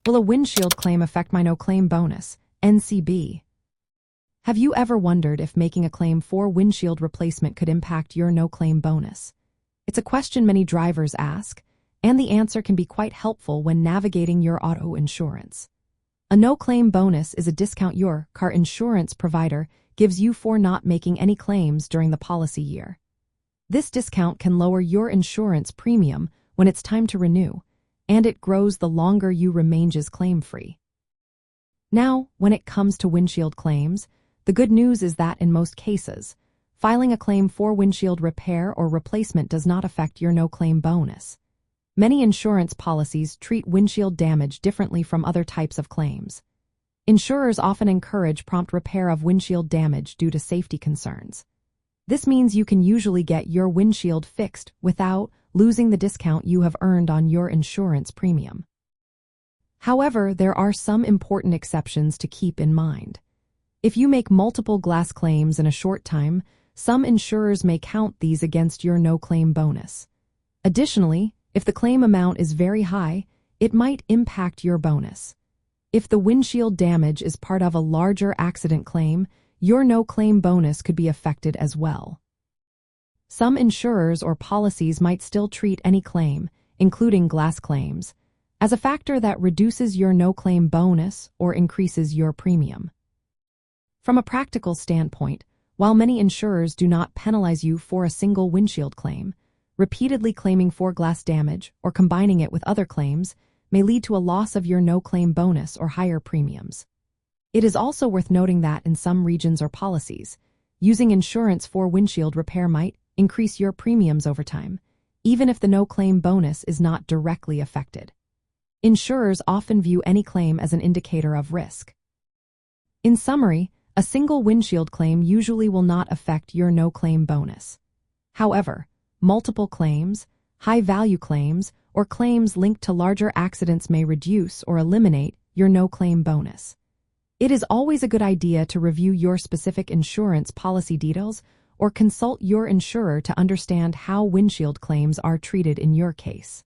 Will a windshield claim affect my no-claim bonus, NCB? Have you ever wondered if making a claim for windshield replacement could impact your no-claim bonus? It's a question many drivers ask, and the answer can be quite helpful when navigating your auto insurance. A no-claim bonus is a discount your car insurance provider gives you for not making any claims during the policy year. This discount can lower your insurance premium when it's time to renew, and it grows the longer you remain claim-free. Now, when it comes to windshield claims, the good news is that in most cases, filing a claim for windshield repair or replacement does not affect your no-claim bonus. Many insurance policies treat windshield damage differently from other types of claims. Insurers often encourage prompt repair of windshield damage due to safety concerns. This means you can usually get your windshield fixed without losing the discount you have earned on your insurance premium. However, there are some important exceptions to keep in mind. If you make multiple glass claims in a short time, some insurers may count these against your no-claim bonus. Additionally, if the claim amount is very high, it might impact your bonus. If the windshield damage is part of a larger accident claim, your no-claim bonus could be affected as well. Some insurers or policies might still treat any claim, including glass claims, as a factor that reduces your no-claim bonus or increases your premium. From a practical standpoint, while many insurers do not penalize you for a single windshield claim, repeatedly claiming for glass damage or combining it with other claims may lead to a loss of your no-claim bonus or higher premiums. It is also worth noting that in some regions or policies, using insurance for windshield repair might increase your premiums over time, even if the no-claim bonus is not directly affected. Insurers often view any claim as an indicator of risk. In summary, a single windshield claim usually will not affect your no-claim bonus. However, multiple claims, high-value claims, or claims linked to larger accidents may reduce or eliminate your no-claim bonus. It is always a good idea to review your specific insurance policy details or consult your insurer to understand how windshield claims are treated in your case.